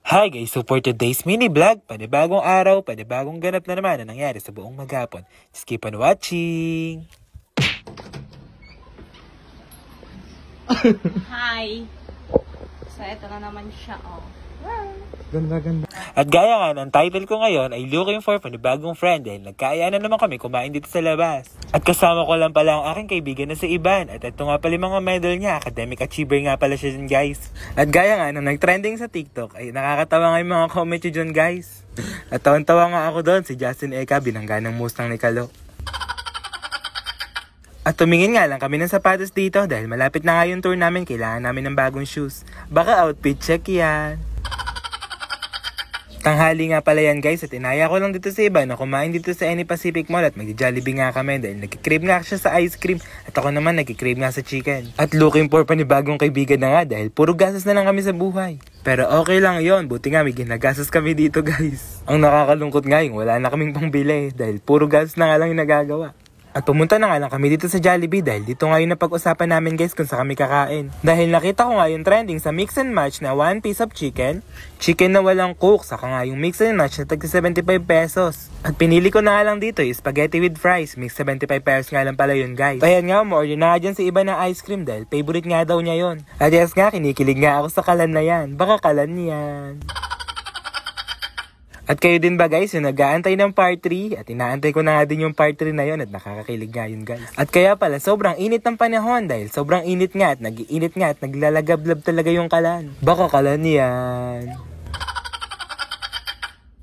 Hi guys, so for today's mini vlog, panibagong araw, panibagong ganap na naman na nangyari sa buong maghapon. Just keep on watching! Hi! So, ito na naman siya, oh. Ganda. At gaya nga, ang title ko ngayon ay Looking for Panibagong Friend dahil nagkaayaan na naman kami kumain dito sa labas. At kasama ko lang pala ang aking kaibigan na si Ivan. At ito nga pala mga medal niya, academic achiever nga pala siya dyan guys. At gaya nga, nang nag-trending sa TikTok ay nakakatawa nga yung mga comment nyo dyan guys. At tawan-tawa nga ako doon, si Justin Eka binangga ng Mustang ni Kalo. At tumingin nga lang kami ng sapatos dito dahil malapit na nga yung tour namin, kailangan namin ng bagong shoes. Baka outfit check yan. Tanghali nga pala yan guys at inaya ko lang dito sa iba na kumain dito sa Any Pacific Mall at mag-Jollibee nga kami dahil nagkikrave nga siya sa ice cream at ako naman nagkikrave nga sa chicken. At looking for panibagong kaibigan na nga dahil puro gastos na lang kami sa buhay. Pero okay lang yon, buti nga may ginagastos kami dito guys. Ang nakakalungkot nga yung wala na kaming pangbili dahil puro gastos na nga lang yung nagagawa. At pumunta na nga lang kami dito sa Jollibee dahil dito nga yung napag-usapan namin guys kung saan kami kakain. Dahil nakita ko nga yung trending sa mix and match na 1 piece of chicken na walang cook, saka nga yung mix and match na tagsi 75 pesos. At pinili ko na nga lang dito yung spaghetti with fries, mix 75 pesos nga lang pala yun guys. Ayan nga, umorder na nga dyan si iba ng ice cream dahil favorite nga daw niya yun. At yes nga, kinikilig nga ako sa kalan na yan, baka kalan yan. At kayo din ba guys yung nag-aantay ng part 3? At inaantay ko na nga din yung part 3 na yun at nakakakilig nga yun guys. At kaya pala sobrang init ng panahon dahil sobrang init nga at nag-iinit nga at naglalagablab talaga yung kalan. Baka kalan yan.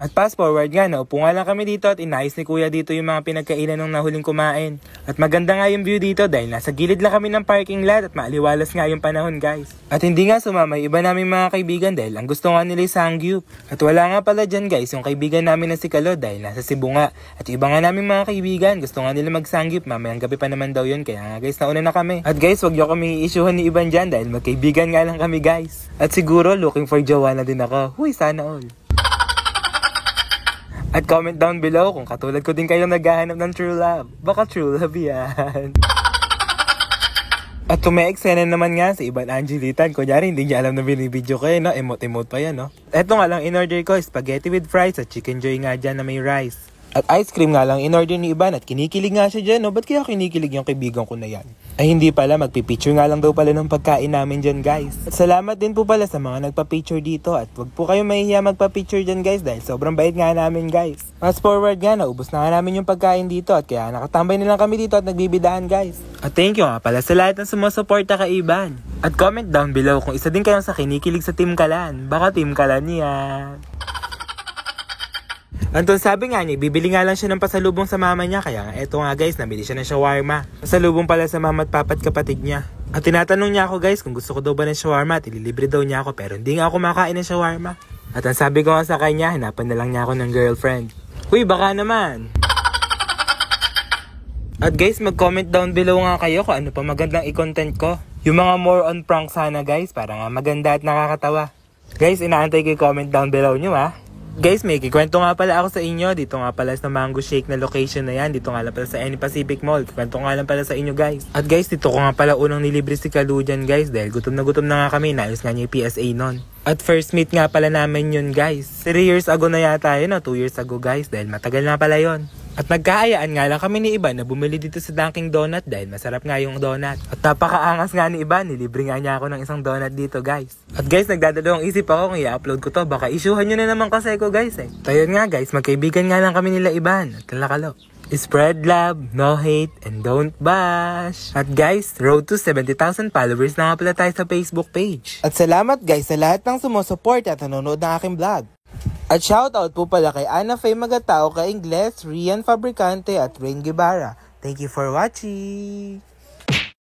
At fast forward nga, naupo nga lang kami dito at inayos ni kuya dito yung mga pinagkainan nung nahuling kumain. At maganda nga yung view dito dahil nasa gilid lang kami ng parking lot at maaliwalas nga yung panahon guys. At hindi nga sumama iba naming mga kaibigan dahil ang gusto nga nila yung Sangyup. At wala nga pala dyan guys yung kaibigan namin na si Kalo dahil nasa Cebu nga. At iba nga naming mga kaibigan gusto nga nila mag-Sangyup, mamayang gabi pa naman daw yun kaya nga guys nauna na kami. At guys wag nyo kami i-issuehan ni Iban dyan dahil magkaibigan nga lang kami guys. At siguro looking for jowa na din ako. Huy, sana all. At comment down below kung katulad ko din kayong naghahanap ng true love. Baka true love yan. At tume-eksena naman nga si Iban Angelitan. Kunyari hindi niya alam na binibidyo ko no? Emote-emote pa yan no? Eto nga lang in-order ko, spaghetti with fries at chicken joy nga dyan na may rice. At ice cream nga lang in-order ni Iban at kinikilig nga siya dyan no? Ba't kaya kinikilig yung kaibigan ko na yan? Ay hindi pala, magpipicture nga lang daw pala ng pagkain namin dyan guys. At salamat din po pala sa mga nagpa-picture dito at wag po kayong mahihiya magpa-picture dyan guys dahil sobrang bait nga namin guys. Fast forward nga, naubos na nga namin yung pagkain dito at kaya nakatambay na lang kami dito at nagbibidahan guys. At thank you nga pala sa lahat ng sumusuporta kay Iban. At comment down below kung isa din kayong sa kinikilig sa Team Kalan. Baka Team Kalan yan. Anton sabi nga niya, bibili nga lang siya ng pasalubong sa mama niya. Kaya nga eto nga guys, nabili siya ng shawarma. Pasalubong pala sa mama at papa at kapatid niya. At tinatanong niya ako guys kung gusto ko daw ba ng shawarma at ililibre daw niya ako. Pero hindi nga ako makain ng shawarma. At ang sabi ko nga sa kanya, hanapan na lang niya ako ng girlfriend. Uy, baka naman. At guys, mag-comment down below nga kayo kung ano pa magandang i-content ko. Yung mga more on prank sana guys, para nga maganda at nakakatawa. Guys, inaantay ko yung comment down below nyo ha. Guys, may kikwento nga pala ako sa inyo. Dito nga pala sa Mango Shake na location na yan. Dito nga lang pala sa Any Pacific Mall. Kikwento nga lang pala sa inyo guys. At guys, dito ko nga pala unang nilibre si Kalu dyan guys. Dahil gutom na nga kami. Naayos nga niya yung PSA nun. At first meet nga pala namin yun guys. 3 years ago na yata yun o 2 years ago guys. Dahil matagal na pala yun. At nagkaayaan nga lang kami ni Iban na bumili dito sa Dunkin Donut dahil masarap nga yung donut. At napakaangas nga ni Iban, nilibre nga niya ako ng isang donut dito guys. At guys, nagdadalawang isip ako kung i-upload ko to, baka isyuhan nyo na naman kasi ko guys eh. Tayo nga guys, magkaibigan nga lang kami nila Iban at Kalakalo. Spread love, no hate, and don't bash. At guys, road to 70,000 followers na nga pala tayo sa Facebook page. At salamat guys sa lahat ng sumusuport at nanonood ng aking vlog. At shoutout po pala kay Ana Faye Magatao, kay Ingles, Rian Fabricante at Rain Guevara. Thank you for watching!